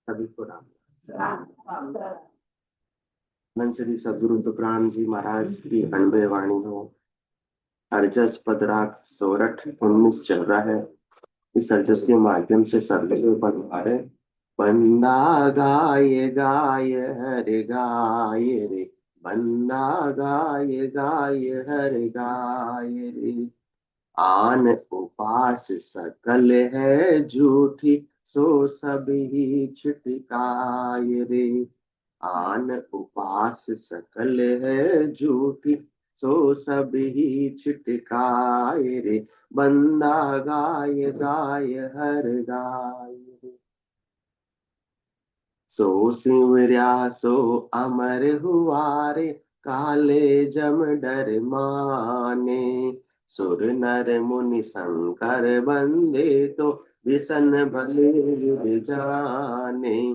सभी को राम। मन श्री सदगुरु तुकाराम जी महाराज की अनबे वाणी हो। अर्जस पदराग सोरठ 19 चल रहा है। इस अर्जस के माध्यम से सरल बनवा रहे। बंदा गाय गाय हरे गाय रे, बंदा गाय गाय हरे गाय रे। आन उपास सकल है झूठी, सो सभी छिटकाय रे। आन उपास सकल है झूठी, सो सभी छिटकाय रे। बंदा गाय गाय हर गाय रे। सो सिमरिया सो अमर हुआ रे, काले जम डर माने। सुर नर मुनि शंकर बंदे, तो विसन भले जाने।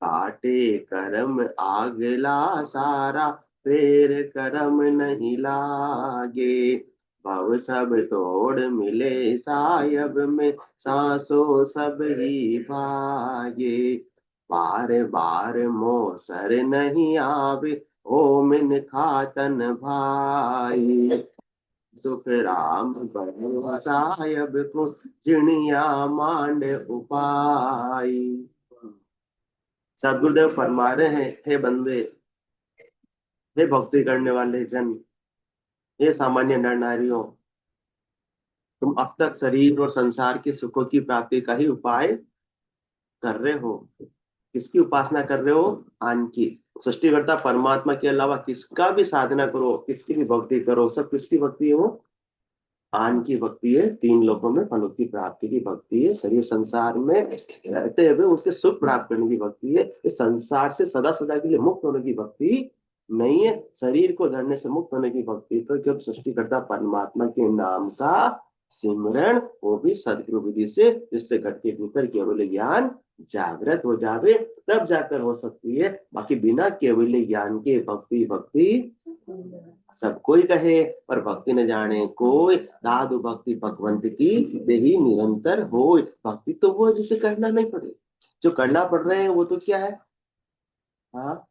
काटे करम आगला सारा, फेर करम नहीं लागे। भव सब तोड़ मिले सायब में, सांसों सब ही भागे। बार बार मोसर नहीं आवे, ओ मिन खातन भाई। सुख राम बनो सायब को, चिड़िया मांड उपाय। सदगुरुदेव फरमा रहे हैं, हे बंदे, हे भक्ति करने वाले जन, हे सामान्य नर नारियों, तुम अब तक शरीर और संसार के सुखों की प्राप्ति का ही उपाय कर रहे हो। किसकी उपासना कर रहे हो? आन की। सृष्टिकर्ता परमात्मा के अलावा किसका भी साधना करो, किसकी भी भक्ति करो, सब किसकी भक्ति है? वो आन की भक्ति है। तीन लोगों में फलों की प्राप्ति की भक्ति है। शरीर संसार में रहते हुए उसके सुख प्राप्त करने की भक्ति है। इस संसार से सदा सदा के लिए मुक्त होने की भक्ति नहीं है। शरीर को धरने से मुक्त होने की भक्ति तो जब सृष्टिकर्ता परमात्मा के नाम का सिमरण, वो भी सदगुरु विधि से, जिससे घर के भीतर केवल ज्ञान जागृत हो जावे, तब जाकर हो सकती है। बाकी बिना केवल ज्ञान के भक्ति भक्ति सब कोई कहे, पर भक्ति न जाने कोई। दादु भक्ति भगवंत की देही निरंतर हो। भक्ति तो वो जिसे करना नहीं पड़े। जो करना पड़ रहे हैं वो तो क्या है? हाँ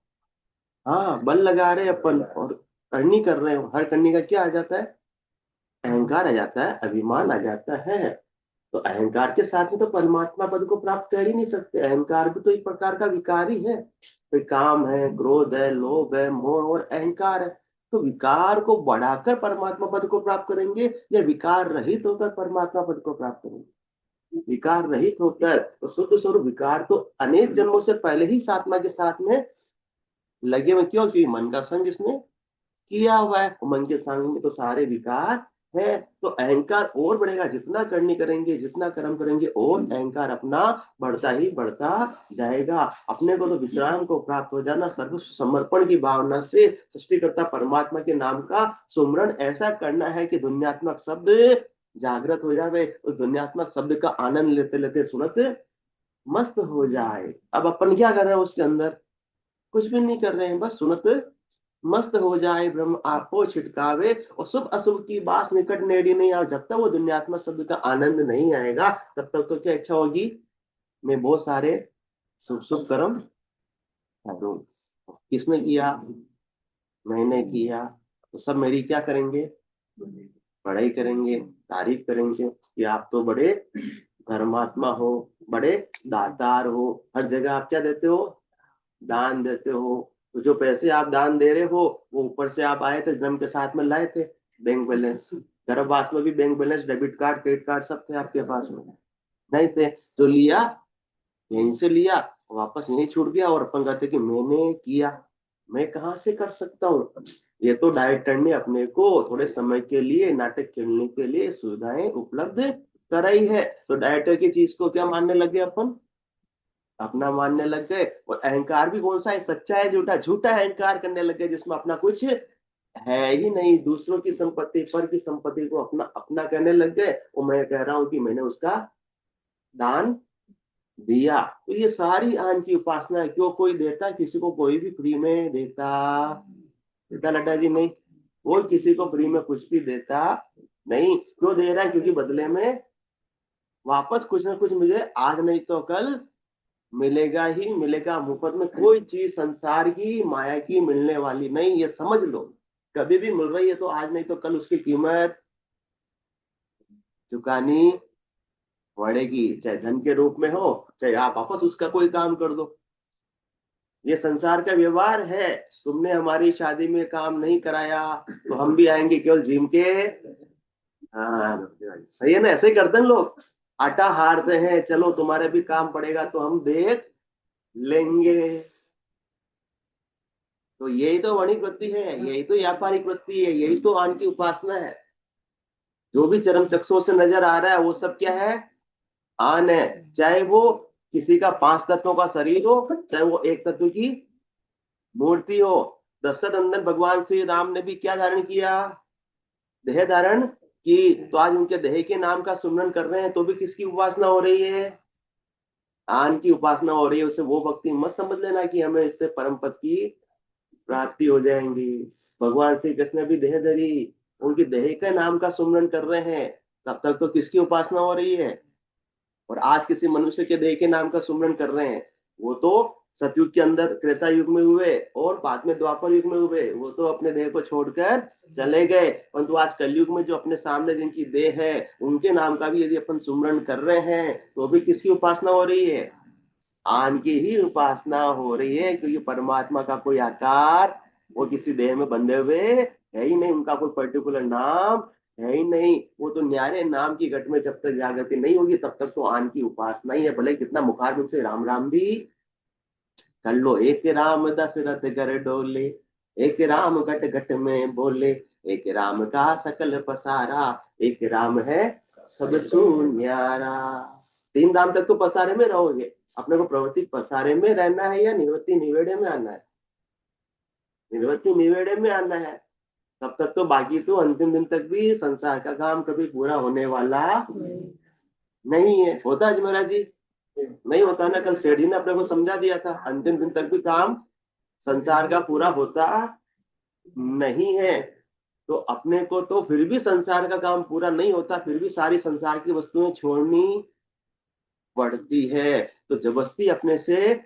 हाँ, बल लगा रहे अपन और करनी कर रहे हो। हर करनी का क्या आ जाता है? अहंकार आ जाता है, अभिमान आ जाता है। तो अहंकार के साथ में तो परमात्मा पद को प्राप्त कर ही नहीं सकते। अहंकार भी तो एक प्रकार का विकार ही है। फिर काम है, क्रोध है, लोभ है, मोह और अहंकार है। तो विकार को बढ़ाकर परमात्मा पद को प्राप्त करेंगे, या विकार रहित होकर परमात्मा पद को प्राप्त करेंगे? विकार रहित होकर। तो शुद्ध स्वरूप विकार तो अनेक जन्मों से पहले ही इस आत्मा के साथ में लगे हुए। क्यों? क्योंकि मन का संग इसने किया हुआ है। मन के संग में तो सारे विकार है। तो अहंकार और बढ़ेगा। जितना करनी करेंगे, जितना कर्म करेंगे, और अहंकार अपना बढ़ता ही बढ़ता जाएगा। अपने को तो विश्राम को प्राप्त हो जाना, सर्व समर्पण की भावना से सृष्टिकर्ता परमात्मा के नाम का सुमरण ऐसा करना है कि दुनियात्मक शब्द जागृत हो जाए। उस दुनियात्मक शब्द का आनंद लेते लेते सुनत मस्त हो जाए। अब अपन क्या कर रहे हैं उसके अंदर? कुछ भी नहीं कर रहे हैं, बस सुनत मस्त हो जाए। ब्रह्म आपो छिटकावे, और शुभ अशुभ की बात निकट नेड़ी नहीं आओ। जब तक वो दुनियात्मक शब्द का आनंद नहीं आएगा, तब तक तो क्या इच्छा होगी? मैं बहुत सारे शुभ शुभ कर्म करूं। किसने किया? मैंने किया। तो सब मेरी क्या करेंगे? बड़ाई करेंगे, तारीफ करेंगे कि आप तो बड़े धर्मात्मा हो, बड़े दातार हो। हर जगह आप क्या देते हो? दान देते हो। तो जो पैसे आप दान दे रहे हो, वो ऊपर से आप आए थे, जन्म के साथ में लाए थे। बैंक बैलेंस, गर्भवास में भी bank balance, debit card, credit card सब थे आपके पास में? नहीं थे। जो लिया यहीं से लिया, वापस यहीं छूट गया, और अपन कहते कि मैंने किया। मैं कहाँ से कर सकता हूँ? ये तो डायरेक्टर ने अपने को थोड़े समय के लिए नाटक खेलने के लिए सुविधाएं उपलब्ध कराई है। तो डायरेक्टर की चीज को क्या मानने लगे अपन? अपना मानने लग गए। और अहंकार भी कौन सा है? सच्चा है झूठा? झूठा अहंकार करने लग गए, जिसमें अपना कुछ है ही नहीं। दूसरों की संपत्ति, पर की संपत्ति को अपना अपना कहने लग गए। और मैं कह रहा हूं कि मैंने उसका दान दिया। तो ये सारी आन की उपासना है। क्यों? कोई देता किसी को? कोई भी फ्री में देता? देता लड्डा जी? नहीं। कोई किसी को फ्री में कुछ भी देता नहीं। क्यों दे रहा है? क्योंकि बदले में वापस कुछ ना कुछ मुझे आज नहीं तो कल मिलेगा ही मिलेगा, मुफ्त में कोई चीज संसार की माया की मिलने वाली नहीं, ये समझ लो। कभी भी मिल रही है तो आज नहीं तो कल उसकी कीमत चुकानी पड़ेगी, चाहे धन के रूप में हो, चाहे आप वापस उसका कोई काम कर दो। ये संसार का व्यवहार है। तुमने हमारी शादी में काम नहीं कराया तो हम भी आएंगे केवल जिम के। हाँ सही है ना, ऐसे ही करते हैं लोग। आटा हारते हैं, चलो तुम्हारे भी काम पड़ेगा तो हम देख लेंगे। तो यही तो वणिक वृत्ति है, यही तो व्यापारिक वृत्ति है, यही तो आन की उपासना है। जो भी चरम चक्षुओं से नजर आ रहा है वो सब क्या है? आन है। चाहे वो किसी का 5 तत्वों का शरीर हो, चाहे वो एक तत्व की मूर्ति हो। दशरथ नंदन भगवान श्री राम ने भी क्या धारण किया? देह धारण की। तो आज उनके देह के नाम का सुमरन कर रहे हैं तो भी किसकी उपासना हो रही है? आन की उपासना हो रही है। उसे वो भक्ति मत समझ लेना कि हमें इससे परम पद की प्राप्ति हो जाएंगी। भगवान श्री कृष्ण भी देह धरी, उनकी देह के नाम का सुमरन कर रहे हैं, तब तक तो किसकी उपासना हो रही है? और आज किसी मनुष्य के देह के नाम का सुमरन कर रहे हैं, वो तो सतयुग के अंदर त्रेता युग में हुए और बाद में द्वापर युग में हुए, वो तो अपने देह को छोड़कर चले गए। परंतु आज कलयुग में जो अपने सामने जिनकी देह है, उनके नाम का भी यदि अपन सुमरन कर रहे हैं तो भी किसकी उपासना हो रही है? आन की ही उपासना हो रही है, क्योंकि परमात्मा का कोई आकार वो किसी देह में बंधे हुए है ही नहीं, उनका कोई पर्टिकुलर नाम है ही नहीं। वो तो न्यारे नाम की घट में जब तक जागृति नहीं होगी तब तक तो आन की उपासना ही है। भले कितना मुखार मुख से राम राम भी कर लो, एक राम दशरथ कर डोले, एक राम घट घट में बोले, एक राम का सकल पसारा, एक राम है सब न्यारा। 3 राम तक तो पसारे में रहोगे। अपने को प्रवृत्ति पसारे में रहना है या निवृत्ति निवेड़े में आना है? निवृत्ति निवेड़े में आना है। तब तक तो बाकी तो अंतिम दिन तक भी संसार का काम कभी पूरा होने वाला नहीं है। होता अजमेरा जी? नहीं होता ना। कल सेठ जी ने अपने को समझा दिया था, अंतिम दिन तक भी काम संसार का पूरा होता नहीं है। तो अपने को तो फिर भी संसार का काम पूरा नहीं होता, फिर भी सारी संसार की वस्तुएं छोड़नी पड़ती है। तो जबरदस्ती अपने से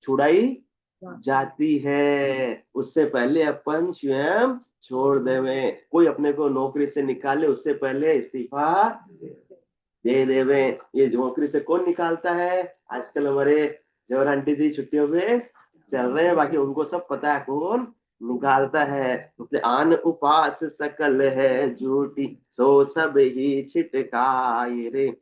छुड़ाई जाती है, उससे पहले अपन स्वयं छोड़ देवे। कोई अपने को नौकरी से निकाले उससे पहले इस्तीफा दे देवे। ये नौकरी से कौन निकालता है? आजकल हमारे जवर आंटी जी छुट्टियों पे चल रहे हैं, बाकी उनको सब पता है कौन निकालता है। तो आन उपास सकल है झूठी, सो सब ही छिटकाए रे,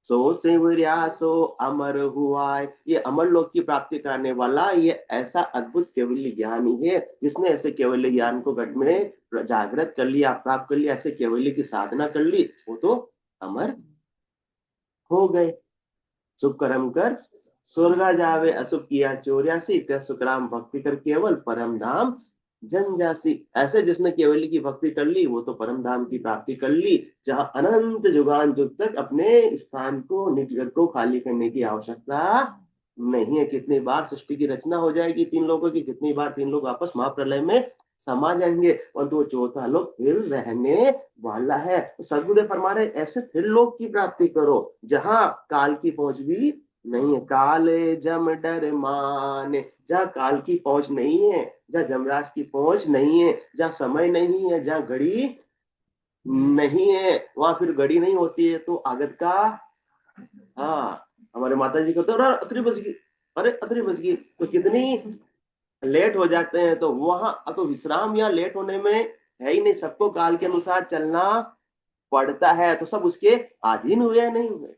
सो शिवरिया सो अमर हुआ। ये अमर लोक की प्राप्ति करने वाला ये ऐसा अद्भुत केवल्य ज्ञान ही है, जिसने ऐसे केवल्य ज्ञान को घट में जागृत कर लिया, प्राप्त कर लिया, ऐसे केवल्य की साधना कर ली, वो तो अमर हो गए। शुभ कर्म कर स्वर्गा जावे, अशुभ किया 84, कर सुखराम भक्ति कर केवल परम धाम जनजासी। ऐसे जिसने केवली की भक्ति कर ली वो तो परम धाम की प्राप्ति कर ली, जहां अनंत जुगान युग तक अपने स्थान को निज घर को खाली करने की आवश्यकता नहीं है। कितनी बार सृष्टि की रचना हो जाएगी 3 लोगों की, कितनी बार 3 लोग वापस महाप्रलय में समा जाएंगे, और तो चौथा लोग फिर रहने वाला है। तो सदगुरुदेव फरमा रहे ऐसे फिर लोग की प्राप्ति करो जहां काल की पहुंच भी नहीं है। काले जम डर माने, जहाँ काल की पहुंच नहीं है, जहाँ जमराज की पहुंच नहीं है, जहाँ समय नहीं है, जहाँ घड़ी नहीं है, वहां फिर घड़ी नहीं होती है तो आगत का। हाँ, हमारे माता जी को तो अरे अतरी बज गई, अरे अतरी बज गई, तो कितनी लेट हो जाते हैं। तो वहां तो विश्राम या लेट होने में है ही नहीं, सबको काल के अनुसार चलना पड़ता है। तो सब उसके अधीन हुए या नहीं हुए?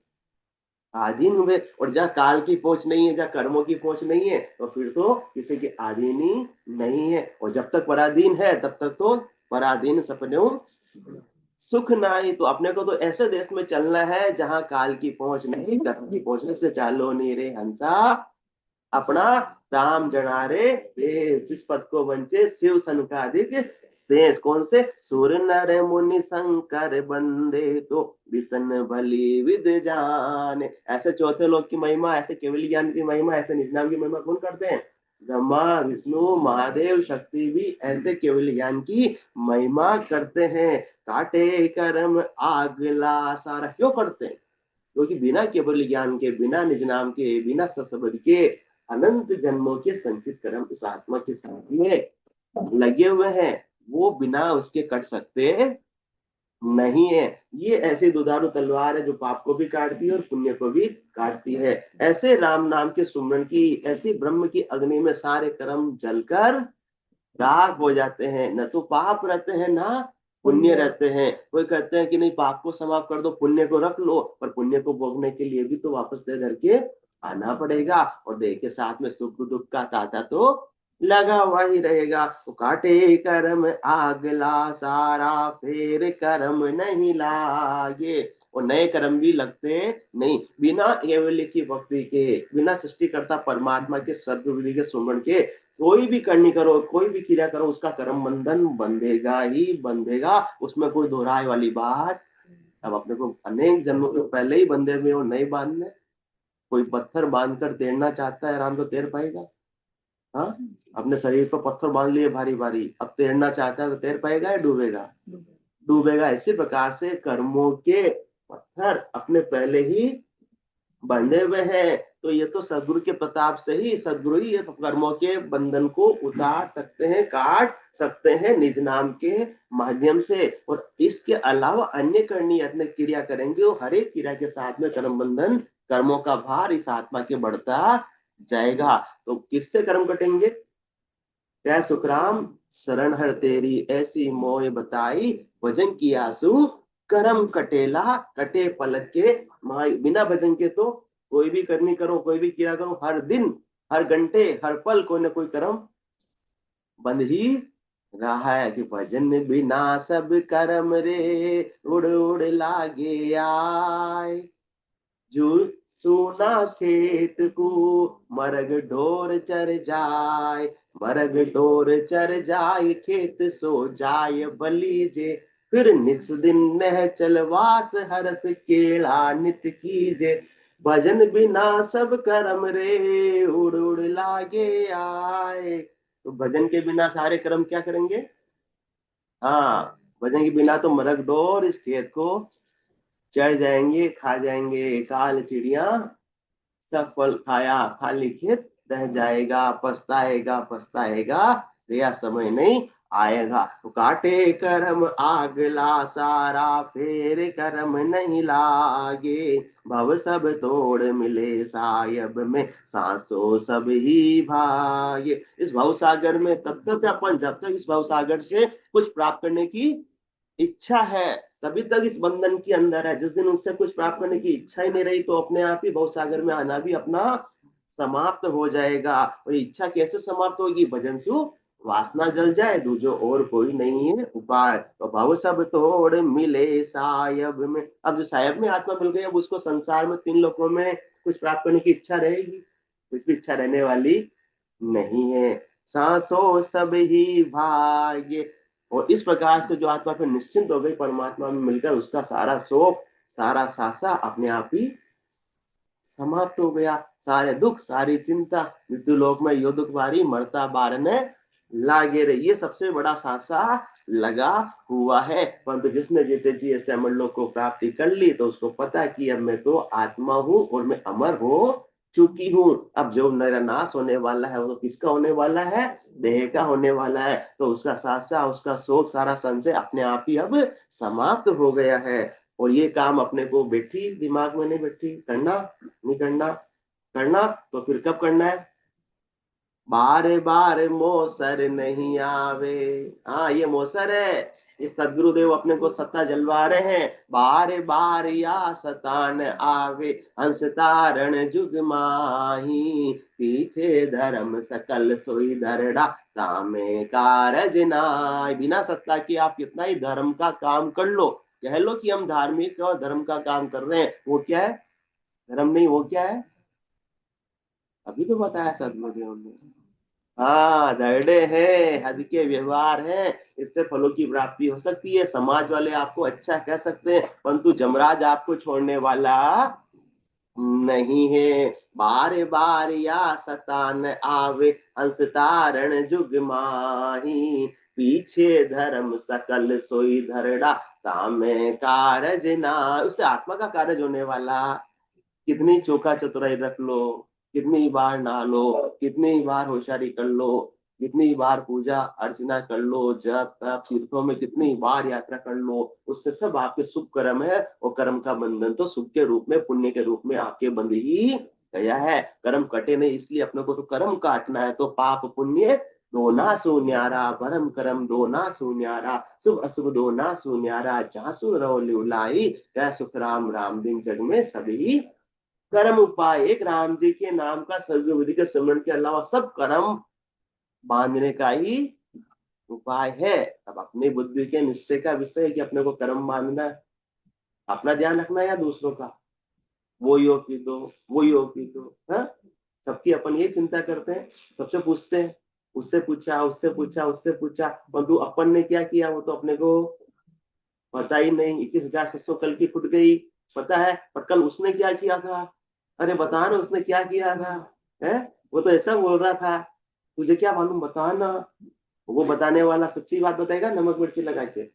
अधीन हुए। और जहाँ काल की पहुंच नहीं है, जहाँ कर्मों की पहुंच नहीं है, तो फिर तो किसी के अधीन ही नहीं है। और जब तक पराधीन है तब तक तो पराधीन सपने सुख नाई। तो अपने को तो ऐसे देश में चलना है जहां काल की पहुंच नहीं, कर्म की पहुंचने से चालो नहीं रे हंसा, अपना राम जना रे देश। जिस पद को वंचे शिव सनकादिक शेष। कौन से? सूर्य नर मुनि शंकर बंदे, तो विष्ण बलि विद जान। ऐसे चौथे लोक की महिमा, ऐसे केवल ज्ञान की महिमा, ऐसे निज नाम की महिमा कौन करते हैं? ब्रह्मा विष्णु महादेव शक्ति भी ऐसे केवल ज्ञान की महिमा करते हैं। काटे कर्म आगला सारा क्यों करते हैं? क्योंकि बिना केवल ज्ञान के, बिना निज नाम के, बिना सत्संग के अनंत जन्मों के संचित कर्म इस आत्मा के साथ में लगे हुए हैं, वो बिना उसके कट सकते नहीं है। ये ऐसी दुधारू तलवार है जो पाप को भी काटती है और पुण्य को भी काटती है। ऐसे राम नाम के सुमरण की, ऐसी ब्रह्म की अग्नि में सारे कर्म जलकर राख हो जाते हैं। न तो पाप रहते हैं ना पुण्य रहते हैं। कोई कहते हैं कि नहीं पाप को समाप्त कर दो, पुण्य को रख लो, पर पुण्य को भोगने के लिए भी तो वापस दे धर के आना पड़ेगा, और देह के साथ में सुख दुख का ताता तो लगा हुआ ही रहेगा। तो काटे कर्म आगला सारा, फिर कर्म नहीं लागे। और नए कर्म भी लगते नहीं। बिना केवल की भक्ति के, बिना सृष्टिकर्ता परमात्मा के सद्बुद्धि के सुमरण के कोई भी करनी करो, कोई भी क्रिया करो, उसका कर्म बंधन बंधेगा ही बंधेगा। उसमें कोई दोहराए वाली बात। अब अपने को अनेक जन्मों के पहले ही बंधे हुए और नहीं बांधने। कोई पत्थर बांधकर तैरना चाहता है, आराम तो तैर पाएगा? हाँ, अपने शरीर पर पत्थर बांध लिए भारी भारी, अब तैरना चाहता है तो तैर पाएगा या डूबेगा? डूबेगा। इसी प्रकार से कर्मों के पत्थर अपने पहले ही बंधे हुए हैं। तो ये तो सदगुरु के प्रताप से ही, सदगुरु ही कर्मों के बंधन को उतार सकते हैं, काट सकते हैं निज नाम के माध्यम से। और इसके अलावा अन्य करनी अन्य क्रिया करेंगे, और हर एक क्रिया के साथ में कर्म बंधन, कर्मों का भार इस आत्मा के बढ़ता जाएगा। तो किससे कर्म कटेंगे? क्या सुखराम शरण हर तेरी, ऐसी मोह बताई भजन की आंसू कर्म कटेला, कटे पलक के माई। बिना भजन के तो कोई भी करनी करो, कोई भी क्रिया करो, हर दिन हर घंटे हर पल कोई ना कोई कर्म बंद ही रहा है। कि भजन बिना सब कर्म रे, उड़ उड़ लागे आए। जो सोना खेत को मरग ढोर चर जाए, मरग ढोर चर जाए, खेत सो जाए बलीजे। फिर निस दिन नह चलवास, हरस केला नित कीजे। भजन बिना सब कर्म रे, उड़ उड़ लागे आए। तो भजन के बिना सारे कर्म क्या करेंगे? हाँ, भजन के बिना तो मरग डोर इस खेत को चढ़ जाएंगे, खा जाएंगे काल चिड़िया, सब फल खाया खाली खेत रह जाएगा। पछताएगा पछताएगा, यह समय नहीं आएगा। तो काटे कर्म आगला सारा, फेर कर्म नहीं लागे। भव सब तोड़ मिले सायब में, सांसों सब ही भागे। इस भव सागर में तब तक अपन, जब तक इस भव सागर से कुछ प्राप्त करने की इच्छा है, तभी तक इस बंधन के अंदर है। जिस दिन उससे कुछ प्राप्त करने की इच्छा ही नहीं रही, तो अपने आप ही भव सागर में आना भी अपना समाप्त हो जाएगा। और इच्छा कैसे समाप्त होगी? भजन से वासना जल जाए, दूजो और कोई नहीं है उपाय। तो भव सब तोड़ मिले सायब में। अब जो सायब में आत्मा मिल गई, अब उसको संसार में तीन लोकों में कुछ प्राप्त करने की इच्छा रहेगी? कुछ भी इच्छा रहने वाली नहीं है। सांसों सब ही भाग्य। और इस प्रकार से जो आत्मा फिर निश्चिंत हो गई परमात्मा में मिलकर, उसका सारा शोक, सारा सासा अपने आप ही समाप्त हो गया। सारे दुख, सारी चिंता, मृत्यु लोक में यो दुख बारी, मरता बारने लागे रहे। ये सबसे बड़ा सासा लगा हुआ है। परंतु जिसने जीते जी ऐसे अमर लोक को प्राप्ति कर ली, तो उसको पता कि अब मैं तो आत्मा हूं और मैं अमर हो चुकी हूँ। अब जो मेरा नाश होने वाला है वो तो किसका होने वाला है? देह का होने वाला है। तो उसका सासा, उसका शोक, सारा संशय अपने आप ही अब समाप्त हो गया है। और ये काम अपने को बैठी दिमाग में नहीं बैठी करना, नहीं करना। करना तो फिर कब करना है? बार बार मोसर नहीं आवे। हाँ, ये मोसर है। ये सदगुरुदेव अपने को सत्ता जलवा रहे हैं। बार बार या सतान आवे, हंस तारण जुग माही। पीछे धर्म सकल सोई धरड़ा, तामे कारज नाय। बिना सत्ता के आप कितना ही धर्म का काम कर लो, कह लो कि हम धार्मिक और धर्म का काम कर रहे हैं, वो क्या है? धर्म नहीं, वो क्या है? अभी तो बताया सदगुरुदेव ने। हाँ, दरड़े हैं, हद के व्यवहार हैं, इससे फलों की प्राप्ति हो सकती है। समाज वाले आपको अच्छा कह सकते हैं, परंतु जमराज आपको छोड़ने वाला नहीं है। बार बार या सतान आवे, हंस तारण जुग माही। पीछे धर्म सकल सोई धरड़ा, तामे कारज ना। उससे आत्मा का कार्य होने वाला कितनी चौका चतुराई रख लो, कितनी बार नहा लो, कितनी बार होशियारी कर लो, कितनी बार पूजा अर्चना कर लो, जब तप तीर्थों में कितनी बार यात्रा कर लो, उससे सब आपके शुभ कर्म है। और कर्म का बंधन तो सुख के रूप में, पुण्य के रूप में आपके बंध ही गया है। कर्म कटे नहीं, इसलिए अपने को तो कर्म काटना है। तो पाप पुण्य दो ना सो न्यारा, भरम करम दो ना सो न्यारा, शुभ अशुभ दो ना सो न्यारा, जहाँ सु रहो लिवलाई, क्या सुख राम राम दिन जग में सभी कर्म उपाय। एक राम जी के नाम का सजग विधि के सिमरन के अलावा सब कर्म बांधने का ही उपाय है। अब अपनी बुद्धि के निश्चय का विषय है कि अपने को कर्म बांधना है, अपना ध्यान रखना है या दूसरों का। वो योग की दो, वो योग की दो, हाँ? सबकी अपन ये चिंता करते हैं, सबसे पूछते हैं, उससे पूछा, उससे पूछा, उससे पूछा, परंतु अपन ने क्या किया वो तो अपने को पता ही नहीं। 21,700 कल की फुट गई पता है, पर कल उसने क्या किया था, अरे बता ना उसने क्या किया था, है? वो तो ऐसा बोल रहा था, तुझे क्या मालूम, बता ना। वो बताने वाला सच्ची बात बताएगा नमक मिर्ची लगा के,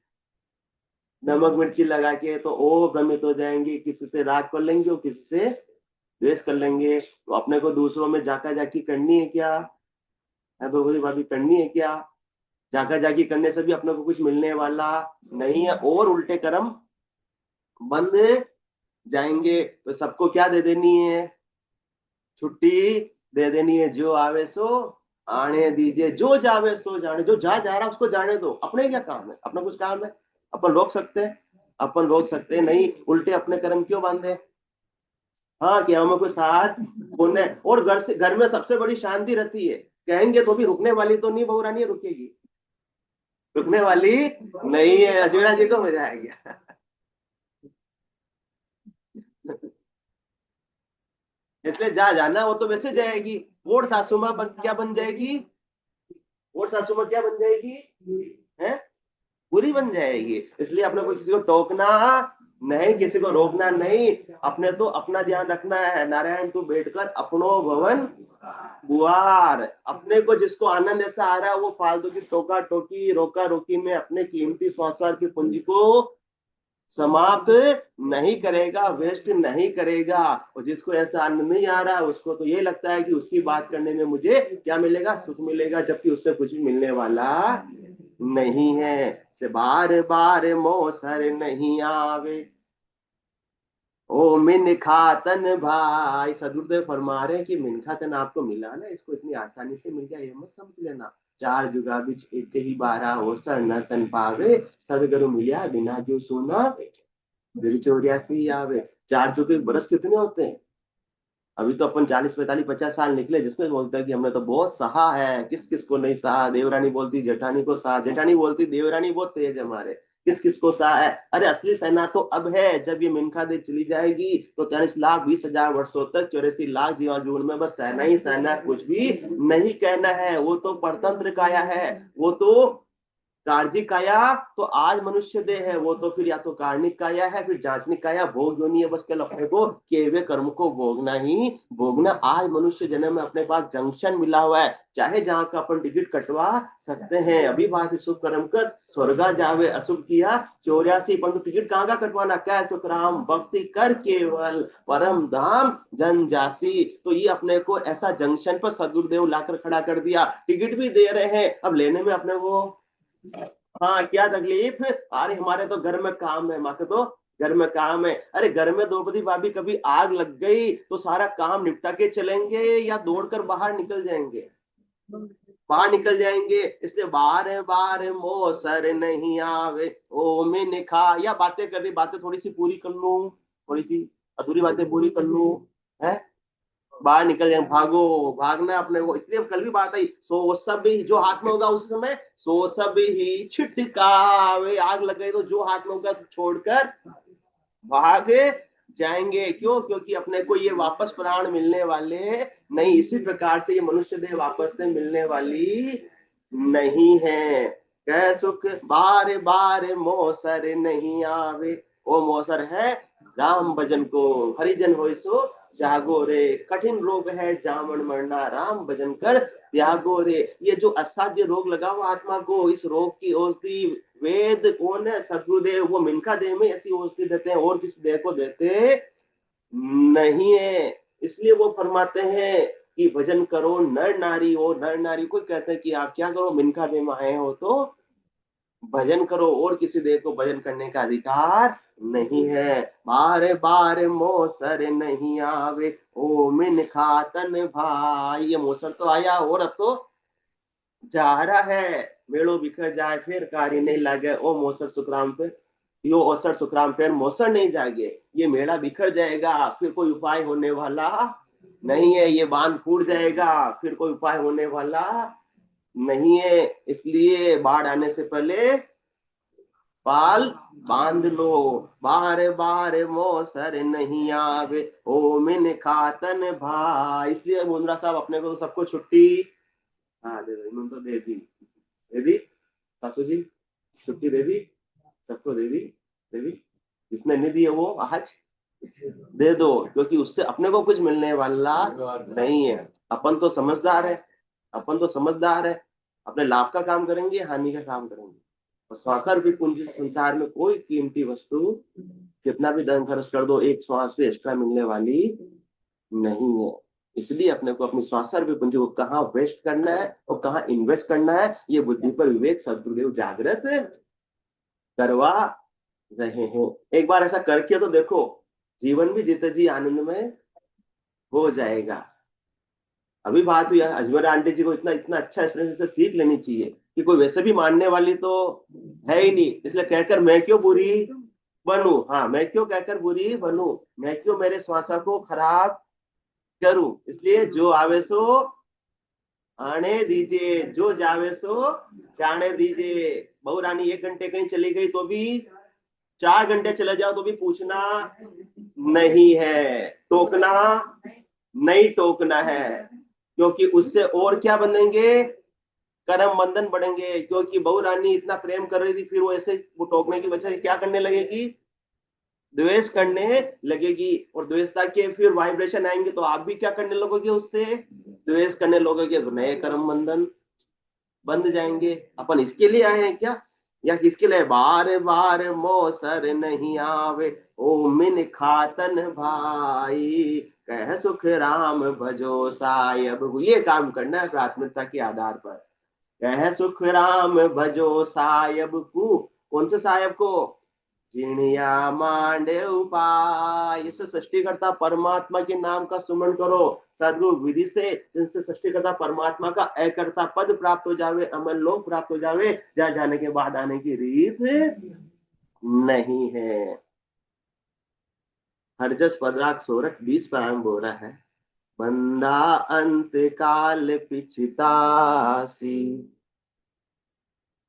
नमक मिर्ची लगा के तो ओ भ्रमित हो जाएंगे, किसी से राग कर लेंगे और किसी से द्वेष कर लेंगे। तो अपने को दूसरों में जाका जाकी करनी है क्या, द्रौपदी भाभी करनी है क्या? जाका जाकी करने से भी अपने को कुछ मिलने वाला नहीं है, और उल्टे कर्म बंद जाएंगे। तो सबको क्या दे देनी है, छुट्टी दे देनी है, जो आवे सो आने दीजिए, जो जावे सो जाने, जो जा रहा उसको जाने दो। अपने क्या काम है, अपना कुछ काम है, अपन रोक सकते हैं? अपन रोक सकते हैं नहीं, उल्टे अपने कर्म क्यों बांधे। हाँ, कि हमें कोई साथ पुण्य, और घर से, घर में सबसे बड़ी शांति रहती है, कहेंगे तो भी रुकने वाली तो नहीं, बहू रानी रुकेगी, रुकने वाली नहीं है। अजमेरा जी को मजा आएगा। इसलिए जा जाना, वो तो वैसे जाएगी। वोट सासू माँ क्या बन जाएगी, वोट सासू माँ क्या बन जाएगी, है बुरी बन जाएगी। इसलिए अपने को किसी को टोकना नहीं, किसी को रोकना नहीं, अपने तो अपना ध्यान रखना है। नारायण तू बैठकर अपनो भवन गुआर, अपने को जिसको आनंद ऐसा आ रहा है वो फालतू की टोका टोकी रोका रोकी में अपने कीमती श्वासार की पूंजी को समाप्त नहीं करेगा, वेस्ट नहीं करेगा। और जिसको ऐसा आनंद नहीं आ रहा उसको तो ये लगता है कि उसकी बात करने में मुझे क्या मिलेगा, सुख मिलेगा, जबकि उससे कुछ भी मिलने वाला नहीं है। से बार बार मोसर नहीं आवे, ओ मिनखातन भाई। सदगुरुदेव फरमा रहे हैं कि मिनखातन आपको मिला ना, इसको इतनी आसानी से मिल गया ये मत समझ लेना। चार जुगा बिच एक ही बारा हो सर न तन पावे, सदगुरु मिलिया बिना जो सुना दिल 84 आवे। चार जुगे बरस कितने होते हैं? अभी तो अपन 40 45 50 साल निकले, जिसमें बोलते हैं कि हमने तो बहुत सहा है, किस किस को नहीं सहा। देवरानी बोलती जेठानी को सहा, जेठानी बोलती देवरानी बहुत तेज है हमारे, किस किस को सहा है। अरे असली सेना तो अब है, जब ये मिनखा दे चली जाएगी तो 43,20,000 वर्षों तक 84 लाख जीवा जून में बस सेना ही सेना, कुछ भी नहीं कहना है। वो तो परतंत्र काया है, वो तो कार्जिक काया तो आज मनुष्य देह है, वो तो फिर या तो कार्णिक काया है, फिर जांचनिक काया भोग योनि है। बस केवल अपने को किए हुए कर्म को भोगना ही भोगना। आज मनुष्य जन्म में अपने पास जंक्शन मिला हुआ है, चाहे जहां का अपन टिकट कटवा सकते हैं। अभी बात शुभ कर्म कर स्वर्गा जावे, अशुभ किया 84, परंतु टिकट कहाँ का कटवाना, क्या सुख राम भक्ति कर केवल परम धाम जन जासी। तो ये अपने को ऐसा जंक्शन पर सदगुरुदेव लाकर खड़ा कर दिया, टिकट भी दे रहे हैं, अब लेने में अपने को हाँ क्या तकलीफ। अरे हमारे तो घर में काम है, माँ के तो घर में काम है। अरे घर में द्रौपदी भाभी कभी आग लग गई तो सारा काम निपटा के चलेंगे या दौड़कर बाहर निकल जाएंगे, बाहर निकल जाएंगे। इसलिए बार बार मोसर नहीं आवे, ओ में निखा, या बातें कर रही, बातें थोड़ी सी पूरी कर लूं, थोड़ी सी अधूरी बातें पूरी कर लूं, है बाहर निकल जाए, भागो, भागना अपने को। इसलिए कल भी बात आई, सो सब ही जो हाथ में होगा उस समय सो सब ही छिटकावे। आग लग गई तो जो हाथ में होगा छोड़कर भाग जाएंगे। क्यों? क्योंकि अपने को ये वापस प्राण मिलने वाले नहीं। इसी प्रकार से ये मनुष्य देह वापस से मिलने वाली नहीं है। कह सुख बार बार मोसर नहीं आवे, ओ मोसर है राम भजन को, हरिजन हो सो जागो रे। कठिन रोग है जामन मरना, राम भजन कर त्यागो रे। ये जो असाध्य रोग लगा हुआ आत्मा को, इस रोग की औषधि वेद कौन है, सदगुरुदेव। वो मिनखा देह में ऐसी औषधि देते हैं, और किसी देह को देते नहीं है। इसलिए वो फरमाते हैं कि भजन करो नर नारी हो। नर नारी को कहते हैं कि आप क्या करो, मिनका देव में आए हो तो भजन करो, और किसी देव को भजन करने का अधिकार नहीं है। बार बार मोसर नहीं आवे, ओ मिन खातन भाई। ये मोसर तो आया और अब तो जा रहा है। मेड़ो बिखर जाए फिर कारी नहीं लागे, ओ मोसर सुखराम पे यो ओसर सुखराम फिर मोसर नहीं जागे। ये मेड़ा बिखर जाएगा, फिर कोई उपाय होने वाला नहीं है। ये बांध फूट जाएगा, फिर कोई उपाय होने वाला नहीं है। इसलिए बाढ़ आने से पहले पाल बांध लो। बारे बारे मोसर नहीं आवे, ओ मिन खातन भाई। इसलिए मुंद्रा साहब अपने को तो सबको छुट्टी, हाँ दे दी, इन्होंने तो दे दी सासू जी, छुट्टी दे दी, सबको दे दी। जिसने नहीं दी है वो आज दे दो, क्योंकि उससे अपने को कुछ मिलने वाला नहीं है। अपन तो समझदार है, अपन तो समझदार है। अपने लाभ का काम करेंगे, हानि का काम करेंगे। और श्वासर भी पूंजी संसार में कोई कीमती वस्तु कितना भी धन खर्च कर दो, एक श्वास पे एक्स्ट्रा मिलने वाली नहीं है। इसलिए अपने को अपनी श्वासर भी पूंजी को कहाँ वेस्ट करना है और कहाँ इन्वेस्ट करना है, ये बुद्धि पर विवेक सदगुरुदेव जागृत करवा रहे हैं। एक बार ऐसा करके तो देखो, जीवन भी जीते जी आनंद में हो जाएगा। अभी बात हुई है, अजमेर आंटी जी को इतना इतना अच्छा एक्सपीरियंस से सीख लेनी चाहिए कि कोई वैसे भी मानने वाली तो है ही नहीं। इसलिए कहकर मैं क्यों बुरी बनूं, हाँ मैं क्यों कहकर बुरी बनूं, मैं क्यों मेरे श्वासा को खराब करूं। इसलिए जो आवे सो आने दीजिए, जो जावे सो जाने दीजिए। बहू रानी 1 घंटे कहीं चली गई तो भी, 4 घंटे चले जाओ तो भी पूछना नहीं है, टोकना नहीं टोकना है। क्योंकि उससे और क्या बनेंगे, कर्म बंधन बढ़ेंगे। क्योंकि बहू रानी इतना प्रेम कर रही थी, फिर वो ऐसे वो टोकने की वजह से क्या करने लगेगी, द्वेष करने लगेगी। और द्वेषता के फिर वाइब्रेशन आएंगे तो आप भी क्या करने लगोगे, उससे द्वेष करने लगोगे, तो नए कर्म बंधन बंध जाएंगे। अपन इसके लिए आए हैं क्या, या किसके लिए, बार बार मोसर नहीं आवे, ओ मिन खातन भाई। कह सुख राम भजो सायब, ये काम करना है प्राथमिकता के आधार पर। कह सुख राम भजो सायब को, कौन से सायब को, जिणिया मांडे उपाय। इससे सृष्टिकर्ता परमात्मा के नाम का सुमन करो सदगुरु विधि से, जिनसे सृष्टिकर्ता परमात्मा का अकर्ता पद प्राप्त हो जावे, अमर लोक प्राप्त हो जावे, जहाँ जाने के बाद आने की रीत नहीं है। हरजस पदराग सोरठ 20 प्रारंभ हो रहा है। बंदा अंत काल पिछतासी,